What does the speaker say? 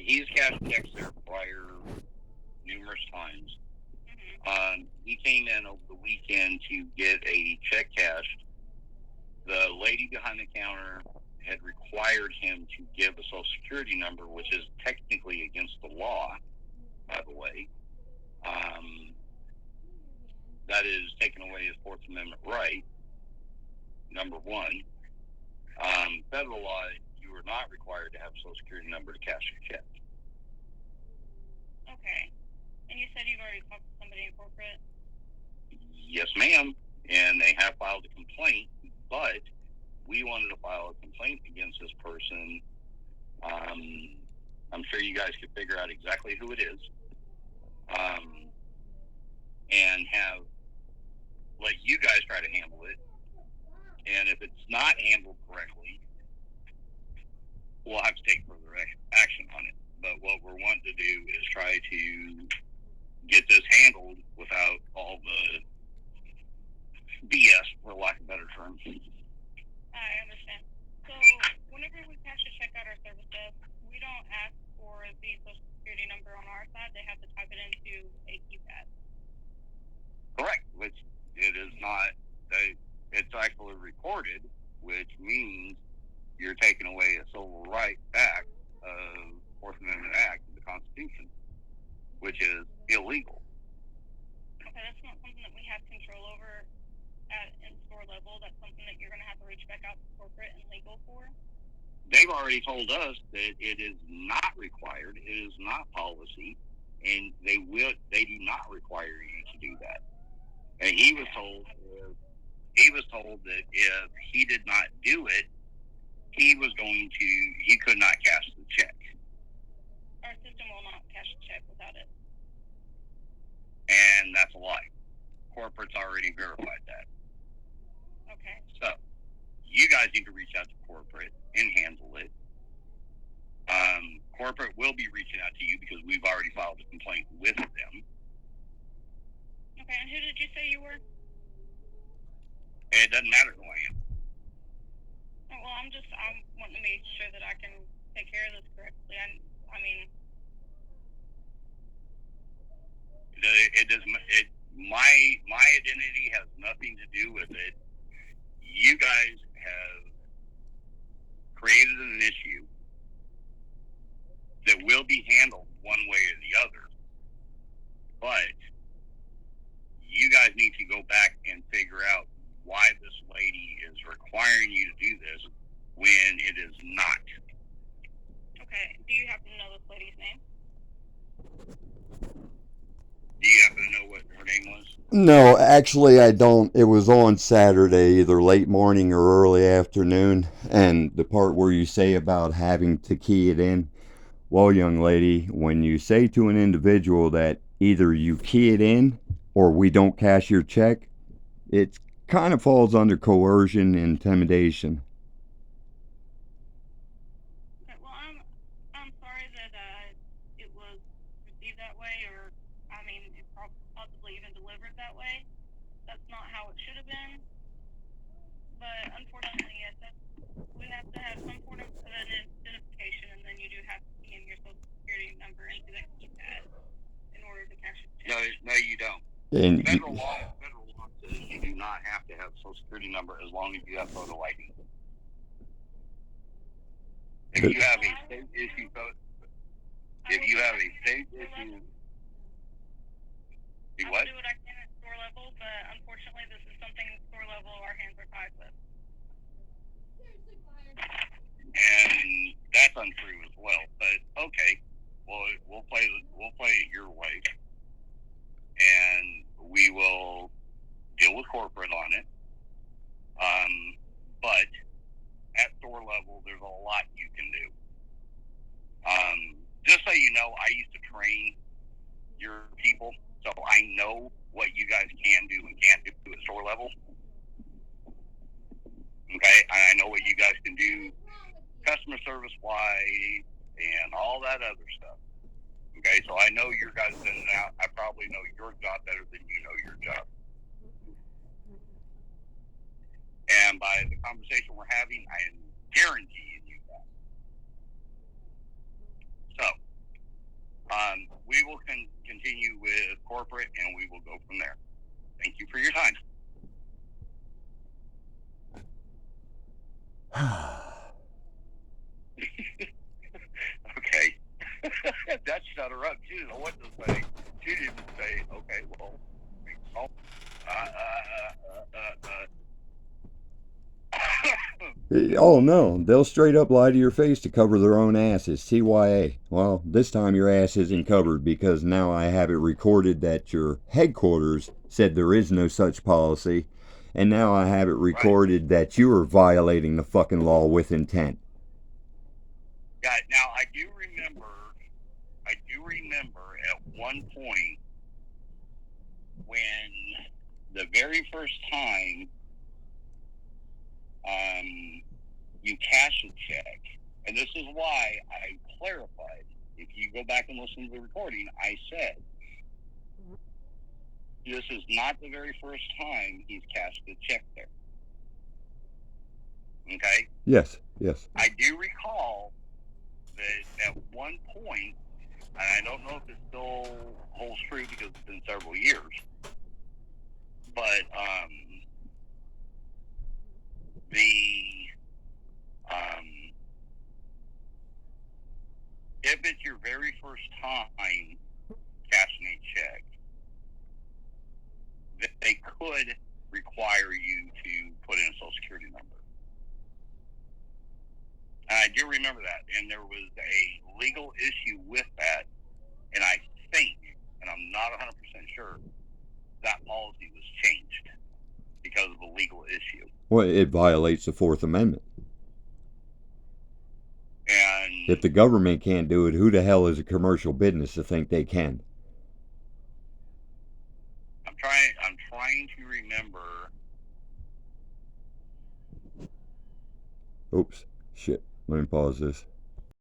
He's cashed checks there prior numerous times. He came in over the weekend to get a check cashed. The lady behind the counter had required him to give a social security number, which is technically against the law, by the way. That is taking away his Fourth Amendment right, number one. Federal law, you are not required to have a social security number to cash a check. Okay. And you said you've already talked to somebody in corporate? Yes, ma'am. And they have filed a complaint, but we wanted to file a complaint against this person. I'm sure you guys could figure out exactly who it is. And let you guys try to handle it. And if it's not handled correctly, we'll have to take further action on it. But what we're wanting to do is try to get this handled without all the BS, for lack of a better term. I understand. So whenever we cash a check out our service desk, we don't ask for the social security number on our side. They have to type it into a keypad. Correct, which it is not. It's actually recorded, which means you're taking away a civil rights act of Fourth Amendment Act of the Constitution, which is illegal. Okay, that's not something that we have control over at in-store level. That's something that you're going to have to reach back out to corporate and legal for. They've already told us that it is not required. It is not policy, and they do not require you to do that. And he was told that if he did not do it, he could not cash the check. Our system will not cash a check without it. And that's a lie. Corporate's already verified that. Okay. So you guys need to reach out to corporate and handle it. Corporate will be reaching out to you because we've already filed a complaint with them. Okay, and who did you say you were? And it doesn't matter who I am. Oh, well, I'm wanting to make sure that I can take care of this correctly. I mean, it does. My identity has nothing to do with it. You guys have created an issue that will be handled one way or the other, but you guys need to go back and figure out why this lady is requiring you to do this when it is not. Okay, do you happen to know this lady's name? Do you happen to know what her name was? No, actually, I don't. It was on Saturday, either late morning or early afternoon. And the part where you say about having to key it in, well, young lady, when you say to an individual that either you key it in or we don't cash your check, it kind of falls under coercion and intimidation. Okay, well, I'm sorry that it was received that way, or I mean, it possibly even delivered that way. That's not how it should have been. But unfortunately, yes, we have to have some sort of an identification, and then you do have to key in your social security number into that keypad in order to cash a check. No, you don't. And Federal law says you do not have to have a social security number as long as you have photo ID. If you have a state issue, I'll do what I can at store level, but unfortunately, this is something store level our hands are tied with. And that's untrue as well. But okay, well, we'll play it your way, and we will deal with corporate on it. But at store level, there's a lot you can do. Just so you know, I used to train your people, so I know what you guys can do and can't do at store level. Okay, I know what you guys can do customer service wise and all that other stuff. Okay, so I know your guys in and out. I probably know your job better than you know your job. And by the conversation we're having, I am guaranteeing you that. So, we will continue with corporate, and we will go from there. Thank you for your time. Okay. That shut her up. She didn't know what to say. She didn't say, okay, well, Oh no, they'll straight up lie to your face to cover their own asses. TYA. Well, this time your ass isn't covered because now I have it recorded that your headquarters said there is no such policy, and now I have it recorded that you are violating the fucking law with intent. Yeah, now I do remember at one point when the very first time you cash a check, and this is why I clarified. If you go back and listen to the recording, I said this is not the very first time he's cashed a check there. Okay? Yes. I do recall that at one point, and I don't know if it still holds true because it's been several years, but if it's your very first time cashing a check, they could require you to put in a social security number. And I do remember that, and there was a legal issue with that, and I think, and I'm not 100% sure, that policy was changed because of a legal issue. Well, it violates the Fourth Amendment. And if the government can't do it, who the hell is a commercial business to think they can? I'm trying to remember. Oops, shit. Let me pause this.